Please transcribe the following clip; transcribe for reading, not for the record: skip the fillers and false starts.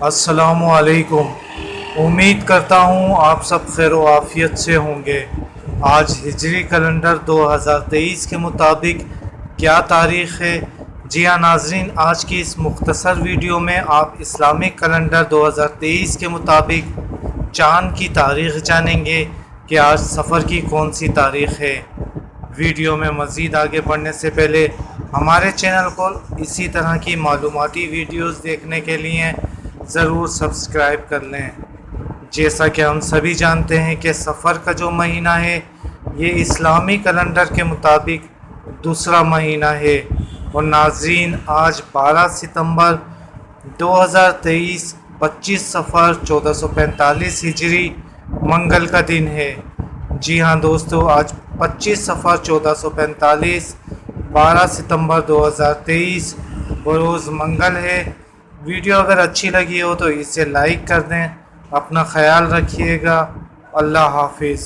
السلام علیکم۔ امید کرتا ہوں آپ سب خیر و عافیت سے ہوں گے۔ آج ہجری کیلنڈر 2023 کے مطابق کیا تاریخ ہے؟ جی ہاں ناظرین، آج کی اس مختصر ویڈیو میں آپ اسلامک کیلنڈر 2023 کے مطابق چاند کی تاریخ جانیں گے کہ آج سفر کی کون سی تاریخ ہے۔ ویڈیو میں مزید آگے بڑھنے سے پہلے ہمارے چینل کو اسی طرح کی معلوماتی ویڈیوز دیکھنے کے لیے ضرور سبسکرائب کر لیں۔ جیسا کہ ہم سبھی جانتے ہیں کہ سفر کا جو مہینہ ہے یہ اسلامی کیلنڈر کے مطابق دوسرا مہینہ ہے، اور ناظرین آج 12 ستمبر 2023 25 صفر 1445 ہجری منگل کا دن ہے۔ جی ہاں دوستو، آج 25 صفر 1445 12 ستمبر 2023 بروز منگل ہے۔ ویڈیو اگر اچھی لگی ہو تو اسے لائک کر دیں۔ اپنا خیال رکھیے گا۔ اللہ حافظ۔